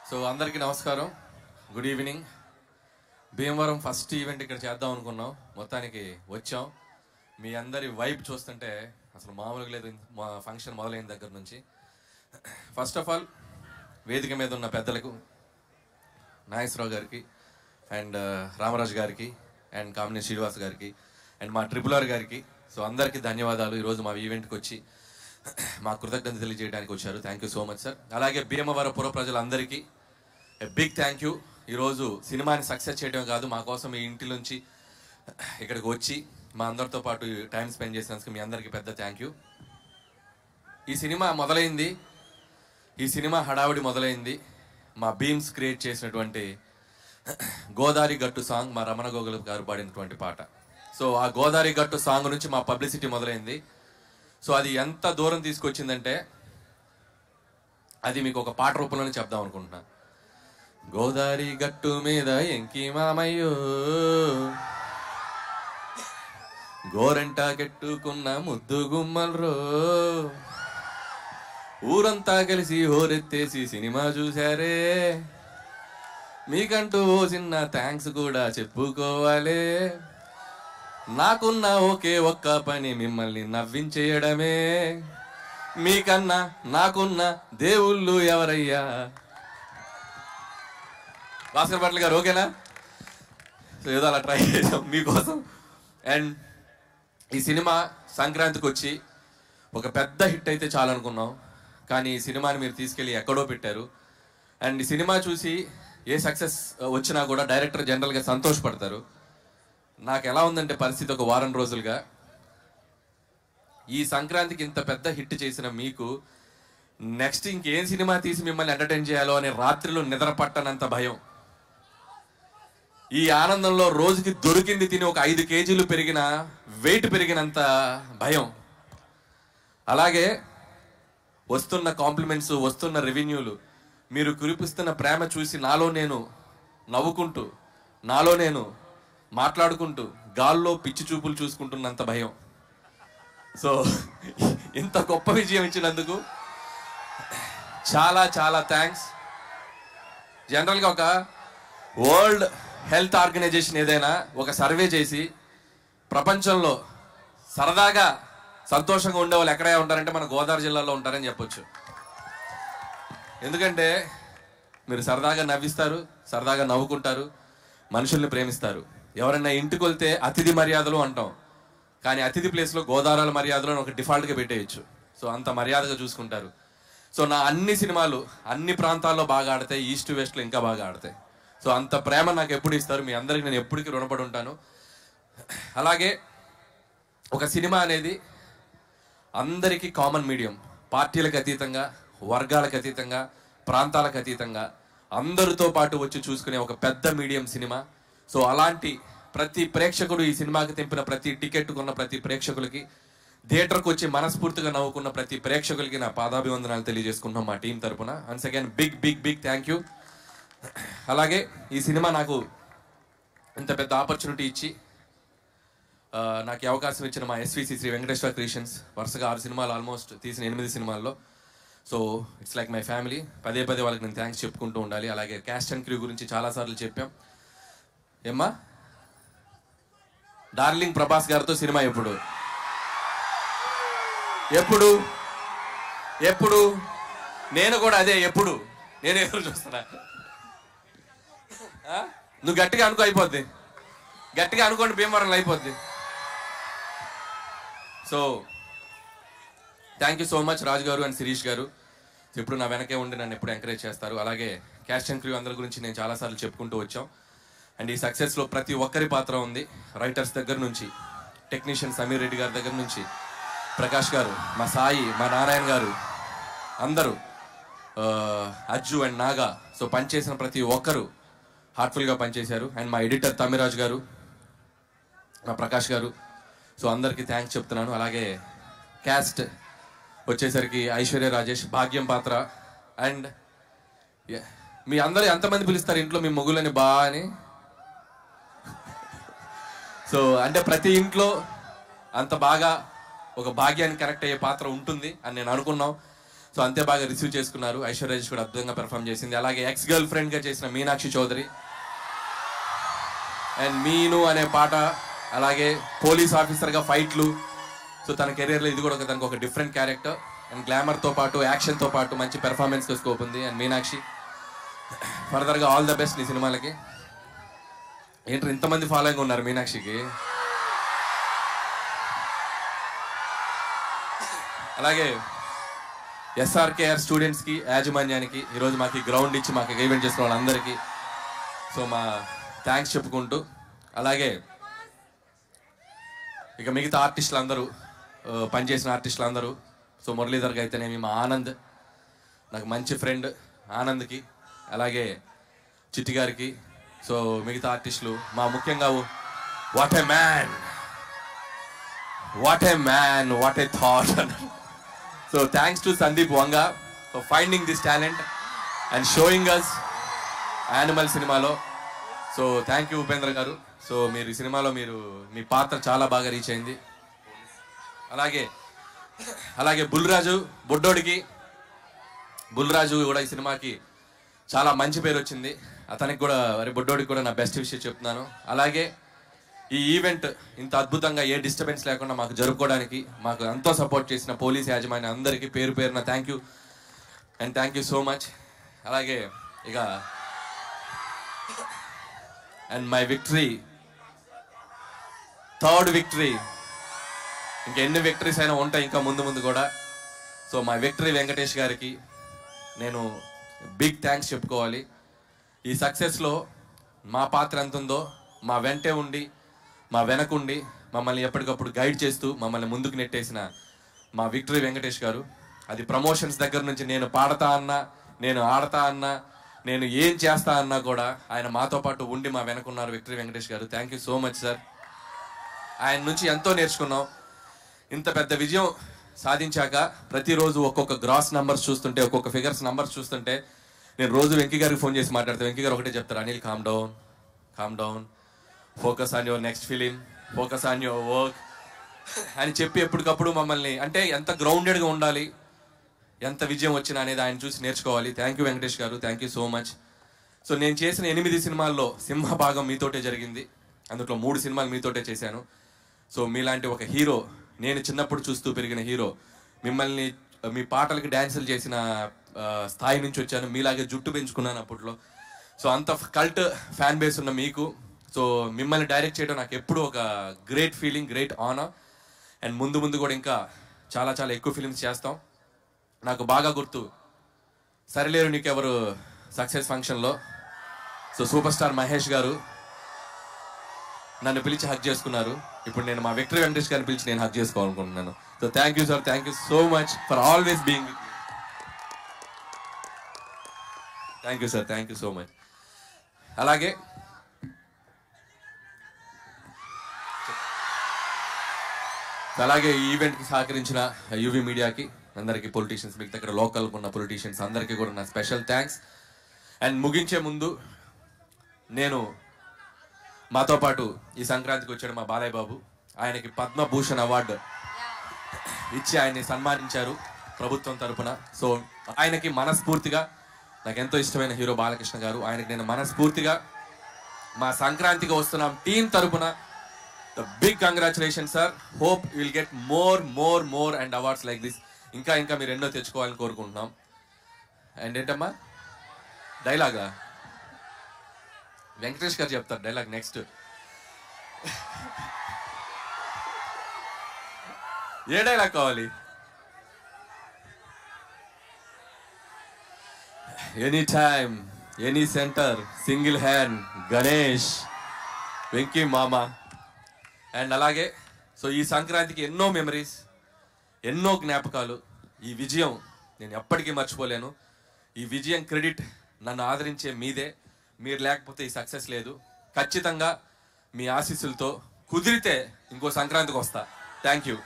So అందరికీ నమస్కారం, good evening. Bhimavaram first event ఇక్కడ చేద్దాం అనుకున్నాం, మొత్తానికి వచ్చాం. మీ అందరి వైబ్ చూస్తుంటే అసలు మామూలుగా లేదు మా ఫంక్షన్ మొదలైన దగ్గర నుంచి. ఫస్ట్ ఆఫ్ ఆల్ వేదిక మీద ఉన్న పెద్దలకు, నాగేశ్వరరావు గారికి అండ్ రామరాజు గారికి అండ్ కామినేని శ్రీనివాస్ గారికి అండ్ మా ట్రిపుల్ గారికి, సో అందరికీ ధన్యవాదాలు. ఈరోజు మా ఈవెంట్కి వచ్చి మా కృతజ్ఞత తెలియజేయడానికి వచ్చారు. Thank you so much sir. అలాగే భీమవరం పుర ప్రజలందరికీ బిగ్ థ్యాంక్ యూ. ఈరోజు సినిమాని సక్సెస్ చేయడం కాదు, మా కోసం మీ ఇంటి నుంచి ఇక్కడికి వచ్చి మా అందరితో పాటు టైం స్పెండ్ చేసినందుకు మీ అందరికీ పెద్ద థ్యాంక్ యూ. ఈ సినిమా మొదలైంది, ఈ సినిమా హడావిడి మొదలైంది మా బీమ్స్ క్రియేట్ చేసినటువంటి గోదావరి గట్టు సాంగ్, మా రమణ గోగుల గారు పాడినటువంటి పాట. సో ఆ గోదావరి గట్టు సాంగ్ నుంచి మా పబ్లిసిటీ మొదలైంది. సో అది ఎంత దూరం తీసుకొచ్చిందంటే అది మీకు ఒక పాట రూపంలోనే చెప్దాం అనుకుంటున్నా. గోదావరి గట్టు మీద ఎంకి మామయ్యో, గోరంట కెట్టుకున్న ముద్దు గుమ్మల్రో, ఊరంతా కలిసి హోరెత్తేసి సినిమా చూశారే, మీకంటూ ఓ చిన్న థ్యాంక్స్ కూడా చెప్పుకోవాలే, నాకున్న ఒకే ఒక్క పని మిమ్మల్ని నవ్వించేయడమే, మీకన్నా నాకున్న దేవుళ్ళు ఎవరయ్యా. భాస్కర్ భట్ల గారు ఓకేనా? సో ఏదో అలా ట్రై చేసాం మీకోసం. అండ్ ఈ సినిమా సంక్రాంతికి వచ్చి ఒక పెద్ద హిట్ అయితే చాలనుకున్నాం, కానీ ఈ సినిమాని మీరు తీసుకెళ్ళి ఎక్కడో పెట్టారు. అండ్ ఈ సినిమా చూసి ఏ సక్సెస్ వచ్చినా కూడా డైరెక్టర్ జనరల్గా సంతోషపడతారు. నాకు ఎలా ఉందంటే పరిస్థితి, ఒక వారం రోజులుగా ఈ సంక్రాంతికి ఇంత పెద్ద హిట్ చేసిన మీకు నెక్స్ట్ ఇంకేం సినిమా తీసి మిమ్మల్ని ఎంటర్టైన్ చేయాలో అనే రాత్రిలో నిద్ర పట్టనంత భయం. ఈ ఆనందంలో రోజుకి దొరికింది తిని ఒక 5 కేజీలు పెరిగిన వెయిట్ పెరిగినంత భయం. అలాగే వస్తున్న కాంప్లిమెంట్స్, వస్తున్న రెవెన్యూలు, మీరు కురిపిస్తున్న ప్రేమ చూసి నాలో నేను నవ్వుకుంటూ, నాలో నేను మాట్లాడుకుంటూ గాల్లో పిచ్చి చూపులు చూసుకుంటున్నంత భయం. సో ఇంత గొప్ప విజయం ఇచ్చినందుకు చాలా చాలా థ్యాంక్స్. జనరల్గా ఒక వరల్డ్ హెల్త్ ఆర్గనైజేషన్ ఏదైనా ఒక సర్వే చేసి ప్రపంచంలో సరదాగా సంతోషంగా ఉండే వాళ్ళు ఎక్కడే ఉంటారంటే మన గోదావరి జిల్లాలో ఉంటారని చెప్పొచ్చు. ఎందుకంటే మీరు సరదాగా నవ్విస్తారు, సరదాగా నవ్వుకుంటారు, మనుషుల్ని ప్రేమిస్తారు. ఎవరైనా ఇంటికి వెళ్తే అతిథి మర్యాదలు అంటాం, కానీ అతిథి ప్లేస్లో గోదావరి మర్యాదలు అని ఒక డిఫాల్ట్గా పెట్టేయచ్చు. సో అంత మర్యాదగా చూసుకుంటారు. సో నా అన్ని సినిమాలు అన్ని ప్రాంతాల్లో బాగా ఆడతాయి, ఈస్ట్ వెస్ట్లో ఇంకా బాగా ఆడతాయి. సో అంత ప్రేమ నాకు ఎప్పుడు ఇస్తారు, మీ అందరికి నేను ఎప్పటికీ రుణపడి ఉంటాను. అలాగే ఒక సినిమా అనేది అందరికీ కామన్ మీడియం, పార్టీలకు అతీతంగా, వర్గాలకు అతీతంగా, ప్రాంతాలకు అతీతంగా అందరితో పాటు వచ్చి చూసుకునే ఒక పెద్ద మీడియం సినిమా. సో అలాంటి ప్రతి ప్రేక్షకుడు, ఈ సినిమాకి తెంపిన ప్రతి టికెట్ కొన్న ప్రతి ప్రేక్షకులకి, థియేటర్కి వచ్చి మనస్ఫూర్తిగా నవ్వుకున్న ప్రతి ప్రేక్షకులకి నా పాదాభివందనాలు తెలియజేసుకుంటున్నాం మా టీం తరపున. Once again big big big thank you. అలాగే ఈ సినిమా నాకు ఇంత పెద్ద ఆపర్చునిటీ ఇచ్చి నాకు ఈ అవకాశం ఇచ్చిన మా ఎస్విసి శ్రీ వెంకటేశ్వర క్రియేషన్స్, వరుసగా 6 సినిమాలు ఆల్మోస్ట్ తీసిన 8 సినిమాల్లో. So it's like my family. పదే పదే వాళ్ళకి నేను థ్యాంక్స్ చెప్పుకుంటూ ఉండాలి. అలాగే క్యాస్ట్ అండ్ క్రూ గురించి చాలాసార్లు చెప్పాం. ఏమ్మా డార్లింగ్ ప్రభాస్ గారితో సినిమా ఎప్పుడు ఎప్పుడు ఎప్పుడు నేను కూడా అదే ఎప్పుడు నేను ఎదురు చూస్తున్నా. నువ్వు గట్టిగా అనుకో, అయిపోద్ది. గట్టిగా అనుకోండి, భీమవరంలో అయిపోద్ది. So thank you so much Raju garu and Sirish గారు. ఎప్పుడు నా వెనకే ఉండి నన్ను ఎప్పుడు ఎంకరేజ్ చేస్తారు. అలాగే క్యాస్ట్ అండ్ క్రూ అందరి గురించి నేను చాలాసార్లు చెప్పుకుంటూ వచ్చాం. అండ్ ఈ సక్సెస్లో ప్రతి ఒక్కరి పాత్ర ఉంది. రైటర్స్ దగ్గర నుంచి, టెక్నీషియన్ సమీర్ రెడ్డి గారి దగ్గర నుంచి, ప్రకాష్ గారు, మా సాయి, మా నారాయణ గారు, అందరూ, అజ్జు అండ్ నాగా. సో పనిచేసిన ప్రతి ఒక్కరు హార్ట్ఫుల్గా పనిచేశారు. అండ్ మా ఎడిటర్ తమిరాజ్ గారు, మా ప్రకాష్ గారు. సో అందరికీ థ్యాంక్స్ చెప్తున్నాను. అలాగే క్యాస్ట్ వచ్చేసరికి ఐశ్వర్య రాజేష్, భాగ్యం పాత్ర. అండ్ మీ అందరూ ఎంతమంది పిలుస్తారు ఇంట్లో మీ మొగులని బా అని? సో అంటే ప్రతి ఇంట్లో అంత బాగా ఒక భాగ్యాన్ని కనెక్ట్ అయ్యే పాత్ర ఉంటుంది అని నేను అనుకున్నాం. సో అంతే బాగా రిసీవ్ చేసుకున్నారు. ఐశ్వర్య రాజేష్ కూడా అద్భుతంగా పెర్ఫామ్ చేసింది. అలాగే ఎక్స్ గర్ల్ ఫ్రెండ్గా చేసిన మీనాక్షి చౌదరి అండ్ మీను అనే పాట, అలాగే పోలీస్ ఆఫీసర్గా ఫైట్లు. సో తన కెరీర్లో ఇది కూడా తనకు ఒక డిఫరెంట్ క్యారెక్టర్ అండ్ గ్లామర్తో పాటు యాక్షన్తో పాటు మంచి పెర్ఫార్మెన్స్తో స్కోప్ ఉంది. అండ్ మీనాక్షి ఫర్దర్గా ఆల్ ద బెస్ట్ నీ సినిమాలకి. ఏంటో ఇంతమంది ఫాలోయింగ్ ఉన్నారు మీనాక్షికి. అలాగే ఎస్ఆర్కేఆర్ స్టూడెంట్స్కి, యాజమాన్యానికి, ఈరోజు మాకు గ్రౌండ్ ఇచ్చి మాకు ఈవెంట్ చేసిన వాళ్ళందరికీ సో మా థ్యాంక్స్ చెప్పుకుంటూ, అలాగే ఇక మిగతా ఆర్టిస్టులు అందరూ, పనిచేసిన ఆర్టిస్టులు అందరూ, సో మురళీధర్కి అయితేనేమి, మా ఆనంద్ నాకు మంచి ఫ్రెండ్ ఆనంద్కి, అలాగే చిట్టి గారికి, సో మిగతా ఆర్టిస్టులు, మా ముఖ్యంగా what a man, what a man, what a thought. So thanks to Sandeep Vanga for finding this talent and showing us animal సినిమాలో. So thank you Upendra garu. So మీరు ఈ సినిమాలో మీ పాత్ర చాలా బాగా రీచ్ అయింది. అలాగే బుల్రాజు బొడ్డోడికి, బుల్రాజు కూడా ఈ సినిమాకి చాలా మంచి పేరు వచ్చింది. అతనికి కూడా బొడ్డోడికి కూడా నా బెస్ట్ విషయం చెప్తున్నాను. అలాగే ఈ ఈవెంట్ ఇంత అద్భుతంగా ఏ డిస్టర్బెన్స్ లేకుండా మాకు జరుపుకోవడానికి మాకు ఎంతో సపోర్ట్ చేసిన పోలీస్ యాజమాన్యం అందరికీ పేరు పేరున thank you and thank you so much. అలాగే ఇక and my victory, third victory, ఇంకా ఎన్ని విక్టరీస్ అయినా ఉంటాయి ఇంకా ముందు ముందు కూడా. సో మై విక్టరీ వెంకటేష్ గారికి నేను బిగ్ థ్యాంక్స్ చెప్పుకోవాలి. ఈ సక్సెస్లో మా పాత్ర ఎంత ఉందో మా వెంటే ఉండి, మా వెనకుండి మమ్మల్ని ఎప్పటికప్పుడు గైడ్ చేస్తూ మమ్మల్ని ముందుకు నెట్టేసిన మా విక్టరీ వెంకటేష్ గారు. అది ప్రమోషన్స్ దగ్గర నుంచి నేను పాడతా అన్నా, నేను ఆడతా అన్నా, నేను ఏం చేస్తా అన్నా కూడా ఆయన మాతో పాటు ఉండి మా వెనకున్నారు విక్టరీ వెంకటేష్ గారు. Thank you so much sir. ఆయన నుంచి ఎంతో నేర్చుకున్నాం. ఇంత పెద్ద విజయం సాధించాక ప్రతిరోజు ఒక్కొక్క గ్రాస్ నంబర్స్ చూస్తుంటే, ఒక్కొక్క ఫిగర్స్ నంబర్స్ చూస్తుంటే నేను రోజు వెంకీ గారికి ఫోన్ చేసి మాట్లాడతాను. వెంకీ గారు ఒకటే చెప్తారు, Anil calm down, calm down, focus on your next film, focus on your work అని చెప్పి ఎప్పటికప్పుడు మమ్మల్ని, అంటే ఎంత గ్రౌండెడ్గా ఉండాలి, ఎంత విజయం వచ్చినా అనేది ఆయన చూసి నేర్చుకోవాలి. థ్యాంక్ యూ వెంకటేష్ గారు, thank you so much. So నేను చేసిన 8 సినిమాల్లో సింహభాగం మీతోటే జరిగింది. అందులో 3 సినిమాలు మీతోటే చేశాను. సో మీలాంటి ఒక హీరో, నేను చిన్నప్పుడు చూస్తూ పెరిగిన హీరో, మిమ్మల్ని మీ పాటలకి డ్యాన్సులు చేసిన స్థాయి నుంచి వచ్చాను. మీలాగే జుట్టు పెంచుకున్నాను అప్పట్లో. సో అంత కల్ట్ ఫ్యాన్ బేస్ ఉన్న మీకు, సో మిమ్మల్ని డైరెక్ట్ చేయడం నాకు ఎప్పుడూ ఒక great feeling, great honour. And ముందు ముందు కూడా ఇంకా చాలా చాలా ఎక్కువ ఫిలిమ్స్ చేస్తాం. నాకు బాగా గుర్తు, సరిలేరు నీకెవరు సక్సెస్ ఫంక్షన్లో సో సూపర్ స్టార్ మహేష్ గారు నన్ను పిలిచి హక్ చేసుకున్నారు. ఇప్పుడు నేను మా విక్టరీ వెంకటేష్ గారిని పిలిచి నేను హక్ చేసుకోవాలనుకుంటున్నాను. So thank you sir, thank you so much for always being. Thank you sir, thank you so much. అలాగే ఈ ఈవెంట్కి సహకరించిన యూవీ మీడియాకి అందరికీ, పొలిటీషియన్స్, మీకు దగ్గర లోకల్ ఉన్న పొలిటీషియన్స్ అందరికీ కూడా నా స్పెషల్ థ్యాంక్స్. అండ్ ముగించే ముందు నేను మాతో పాటు ఈ సంక్రాంతికి వచ్చాడు మా బాలయ్య బాబు. ఆయనకి పద్మభూషణ్ అవార్డు ఇచ్చి ఆయన్ని సన్మానించారు ప్రభుత్వం తరఫున. సో ఆయనకి మనస్ఫూర్తిగా, నాకు ఎంతో ఇష్టమైన హీరో బాలకృష్ణ గారు, ఆయనకి నేను మనస్ఫూర్తిగా మా సంక్రాంతికి వస్తున్నాం టీం తరఫున the big congratulation sir. Hope you will get more and awards like this. ఇంకా ఇంకా మీరు ఎన్నో తెచ్చుకోవాలని కోరుకుంటున్నాం. అండ్ ఏంటమ్మా డైలాగా వెంకటేష్ గారు చెప్తారు డైలాగ్ నెక్స్ట్. ఏ డైలాగ్ కావాలి? Any time, any centre, single hand, Ganesh, Venky మామ. అండ్ అలాగే సో ఈ సంక్రాంతికి ఎన్నో మెమరీస్, ఎన్నో జ్ఞాపకాలు. ఈ విజయం నేను ఎప్పటికీ మర్చిపోలేను. ఈ విజయం క్రెడిట్ నన్ను ఆదరించే మీదే. మీరు లేకపోతే ఈ సక్సెస్ లేదు. ఖచ్చితంగా మీ ఆశీస్సులతో కుదిరితే ఇంకో సంక్రాంతికి వస్తా. Thank you.